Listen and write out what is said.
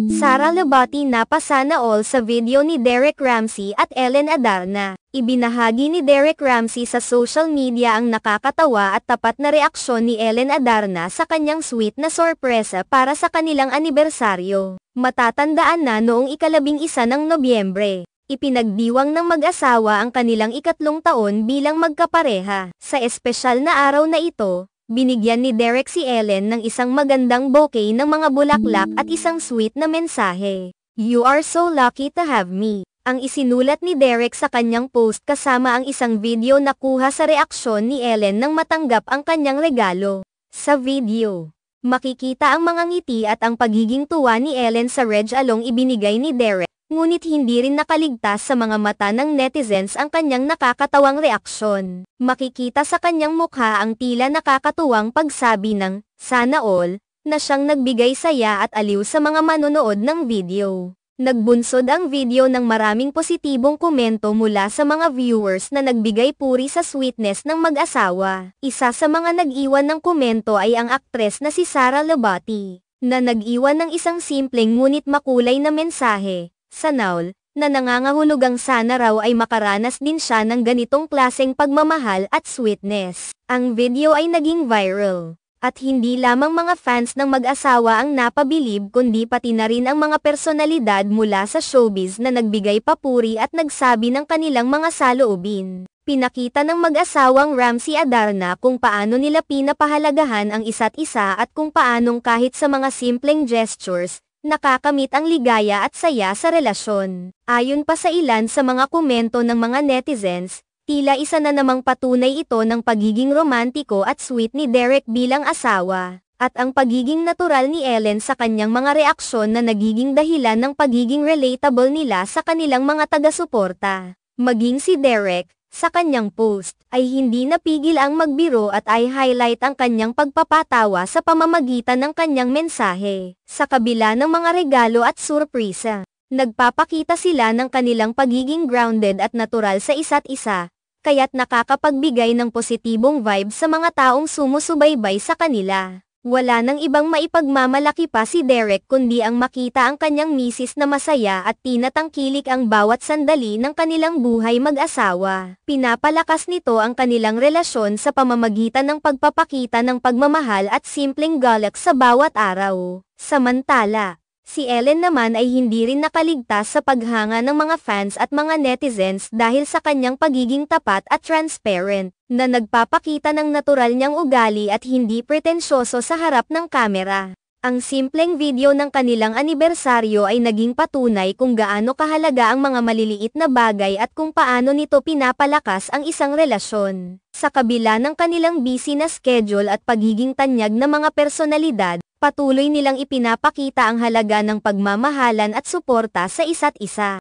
Sara Labati napasana all sa video ni Derek Ramsey at Ellen Adarna. Ibinahagi ni Derek Ramsey sa social media ang nakakatawa at tapat na reaksyon ni Ellen Adarna sa kanyang sweet na sorpresa para sa kanilang anibersaryo. Matatandaan na noong 11 ng Nobyembre, ipinagdiwang ng mag-asawa ang kanilang 3 taon bilang magkapareha. Sa espesyal na araw na ito, binigyan ni Derek si Ellen ng isang magandang bouquet ng mga bulaklak at isang sweet na mensahe. "You are so lucky to have me," ang isinulat ni Derek sa kanyang post kasama ang isang video na kuha sa reaksyon ni Ellen nang matanggap ang kanyang regalo. Sa video, makikita ang mga ngiti at ang pagiging tuwa ni Ellen sa regalong ibinigay ni Derek. Ngunit hindi rin nakaligtas sa mga mata ng netizens ang kanyang nakakatawang reaksyon. Makikita sa kanyang mukha ang tila nakakatuwang pagsabi ng "Sana all" na siyang nagbigay saya at aliw sa mga manonood ng video. Nagbunsod ang video ng maraming positibong komento mula sa mga viewers na nagbigay puri sa sweetness ng mag-asawa. Isa sa mga nag-iwan ng komento ay ang aktres na si Sara Labati, na nag-iwan ng isang simpleng ngunit makulay na mensahe. Sana all, na nangangahulugang sana raw ay makaranas din siya ng ganitong klaseng pagmamahal at sweetness. Ang video ay naging viral, at hindi lamang mga fans ng mag-asawa ang napabilib kundi pati na rin ang mga personalidad mula sa showbiz na nagbigay papuri at nagsabi ng kanilang mga saloobin. Pinakita ng mag-asawang Ramsey Adarna kung paano nila pinapahalagahan ang isa't isa at kung paanong kahit sa mga simpleng gestures, nakakamit ang ligaya at saya sa relasyon. Ayon pa sa ilan sa mga komento ng mga netizens, tila isa na namang patunay ito ng pagiging romantiko at sweet ni Derek bilang asawa, at ang pagiging natural ni Ellen sa kanyang mga reaksyon na nagiging dahilan ng pagiging relatable nila sa kanilang mga taga-suporta. Maging si Derek, sa kanyang post, ay hindi napigil ang magbiro at ay highlight ang kanyang pagpapatawa sa pamamagitan ng kanyang mensahe. Sa kabila ng mga regalo at surpresa, nagpapakita sila ng kanilang pagiging grounded at natural sa isa't isa, kaya't nakakapagbigay ng positibong vibes sa mga taong sumusubaybay sa kanila. Wala nang ibang maipagmamalaki pa si Derek kundi ang makita ang kanyang misis na masaya at tinatangkilik ang bawat sandali ng kanilang buhay mag-asawa. Pinapalakas nito ang kanilang relasyon sa pamamagitan ng pagpapakita ng pagmamahal at simpleng galak sa bawat araw. Samantala, si Ellen naman ay hindi rin nakaligtas sa paghanga ng mga fans at mga netizens dahil sa kanyang pagiging tapat at transparent, na nagpapakita ng natural niyang ugali at hindi pretensyoso sa harap ng kamera. Ang simpleng video ng kanilang anibersaryo ay naging patunay kung gaano kahalaga ang mga maliliit na bagay at kung paano nito pinapalakas ang isang relasyon. Sa kabila ng kanilang busy na schedule at pagiging tanyag na mga personalidad, patuloy nilang ipinapakita ang halaga ng pagmamahalan at suporta sa isa't isa.